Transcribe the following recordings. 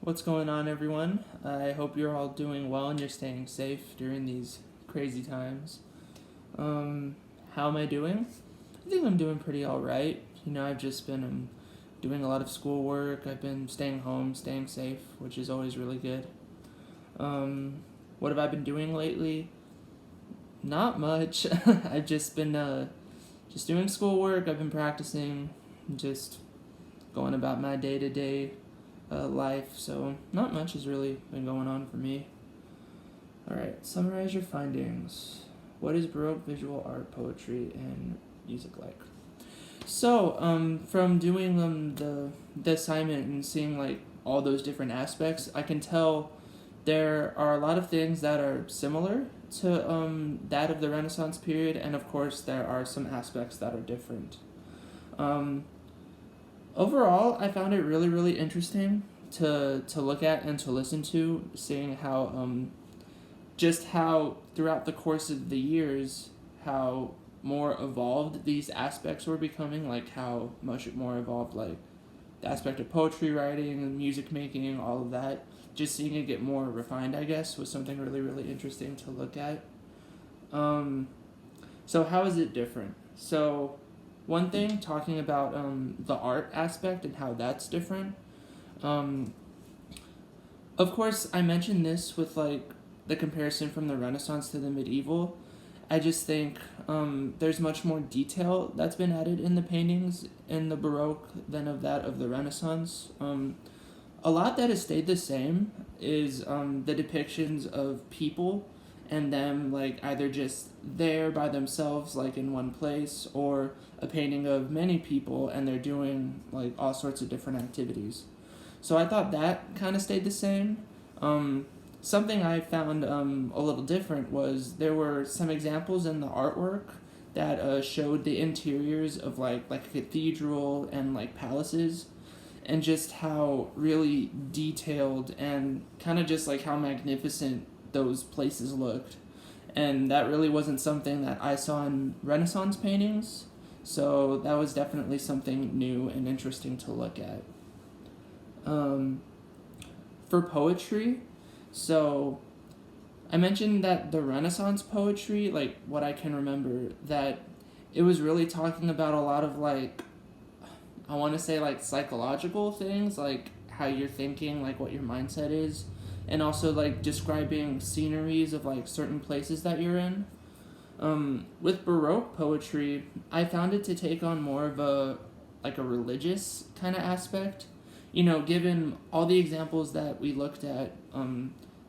What's going on, everyone? I hope you're all doing well and you're staying safe during these crazy times. Um, how am I doing? I think I'm doing pretty all right. I've just been doing a lot of schoolwork. I've been staying home, staying safe, which is always really good. Um, what have I been doing lately? Not much. I've just been just doing schoolwork. I've been practicing, just going about my day to day life. So not much has really been going on for me. All right, summarize your findings. What is Baroque visual art, poetry, and music like? So, from doing the assignment and seeing like all those different aspects, I can tell there are a lot of things that are similar to that of the Renaissance period, and of course there are some aspects that are different. Um, Overall, I found it really, really interesting to look at and to listen to, seeing how just how throughout the course of the years, how more evolved these aspects were becoming, like how much more evolved, like the aspect of poetry writing and music making, all of that. Just seeing it get more refined, I guess, was something really, really interesting to look at. Um, so how is it different? So one thing, talking about the art aspect and how that's different. Um, of course, I mentioned this with like the comparison from the Renaissance to the medieval. I just think there's much more detail that's been added in the paintings in the Baroque than of that of the Renaissance. A lot that has stayed the same is the depictions of people and them like either just there by themselves like in one place, or a painting of many people and they're doing like all sorts of different activities. So I thought that kind of stayed the same. Something I found a little different was there were some examples in the artwork that showed the interiors of like a cathedral and like palaces, and just how really detailed and kind of just like how magnificent those places looked. And that really wasn't something that I saw in Renaissance paintings, so that was definitely something new and interesting to look at. Um, for poetry, so I mentioned that the Renaissance poetry, like what I can remember, that it was really talking about a lot of like, I want to say like psychological things, like how you're thinking, like what your mindset is, and also like describing sceneries of like certain places that you're in. With Baroque poetry, I found it to take on more of a like a religious kind of aspect. Given all the examples that we looked at,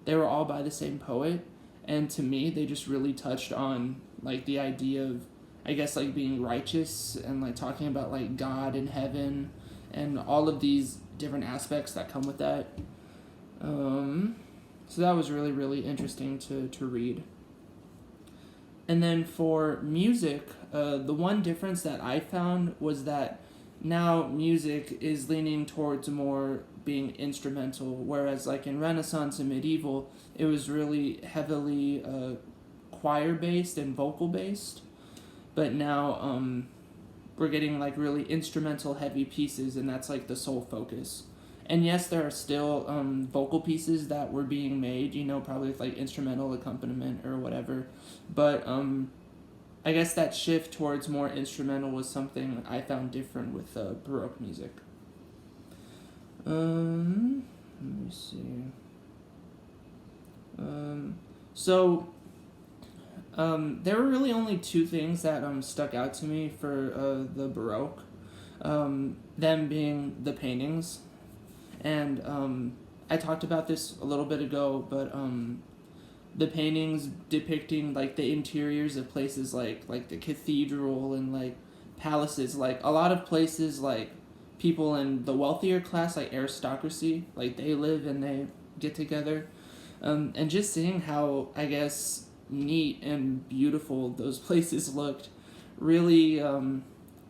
they were all by the same poet, and to me, they just really touched on like the idea of, I guess, like being righteous and like talking about like God and heaven and all of these different aspects that come with that. So that was really, really interesting to read. And then for music, the one difference that I found was that now music is leaning towards more being instrumental, whereas like in Renaissance and medieval, it was really heavily choir based and vocal based. But now we're getting like really instrumental heavy pieces, and that's like the sole focus. And yes, there are still vocal pieces that were being made, probably with like instrumental accompaniment or whatever. But I guess that shift towards more instrumental was something I found different with Baroque music. Let me see. So there were really only two things that stuck out to me for the Baroque. Them being the paintings, and I talked about this a little bit ago, but the paintings depicting like the interiors of places like the cathedral and like palaces, like a lot of places like people in the wealthier class, like aristocracy, like they live and they get together, and just seeing how, I guess, neat and beautiful those places looked, really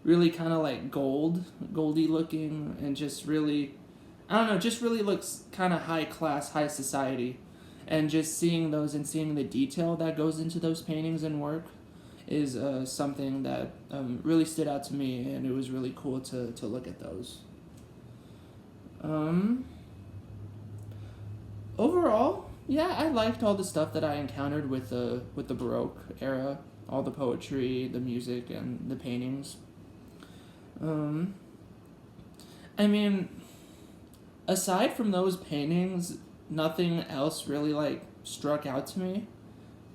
really kind of like goldy looking, and just really, I don't know, just really looks kind of high class, high society. And just seeing those and seeing the detail that goes into those paintings and work is something that really stood out to me, and it was really cool to look at those. Um, Overall, yeah, I liked all the stuff that I encountered with the Baroque era, all the poetry, the music, and the paintings. Um, I mean, aside from those paintings, nothing else really like struck out to me.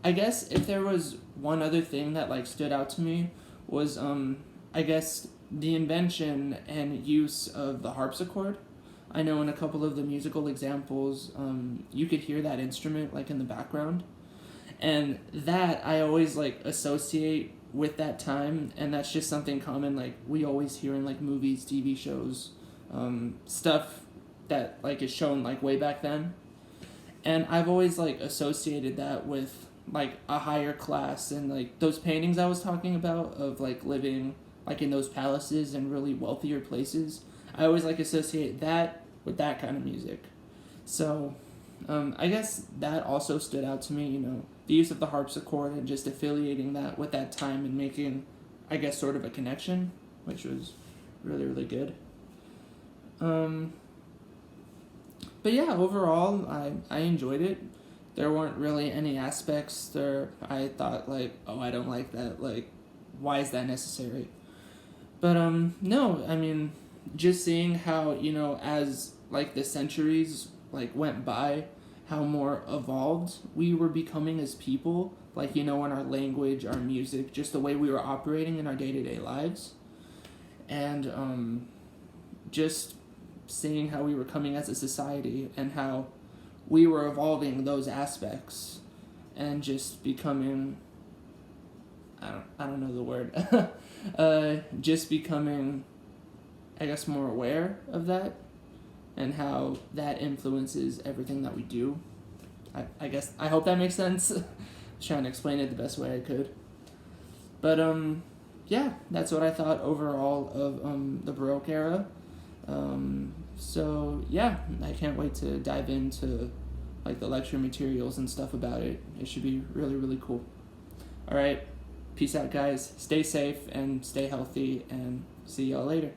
I guess if there was one other thing that like stood out to me was I guess the invention and use of the harpsichord. I know in a couple of the musical examples, you could hear that instrument like in the background, and that I always like associate with that time, and that's just something common like we always hear in like movies, TV shows, stuff that like is shown like way back then, and I've always like associated that with like a higher class, and like those paintings I was talking about of like living like in those palaces and really wealthier places. I always like associate that with that kind of music. So I guess that also stood out to me, you know, the use of the harpsichord and just affiliating that with that time and making, I guess, sort of a connection, which was really, really good. Um, but yeah, overall, I enjoyed it. There weren't really any aspects there I thought, like, oh, I don't like that. Like, why is that necessary? But no, I mean, just seeing how, you know, as like the centuries like went by, how more evolved we were becoming as people, like, you know, in our language, our music, just the way we were operating in our day-to-day lives. And just seeing how we were coming as a society and how we were evolving those aspects and just becoming I don't know the word. Just becoming, I guess, more aware of that and how that influences everything that we do. I guess I hope that makes sense. I was trying to explain it the best way I could. But yeah, that's what I thought overall of the Baroque era. So yeah, I can't wait to dive into like the lecture materials and stuff about it. It should be really, really cool. All right. Peace out, guys. Stay safe and stay healthy, and see y'all later.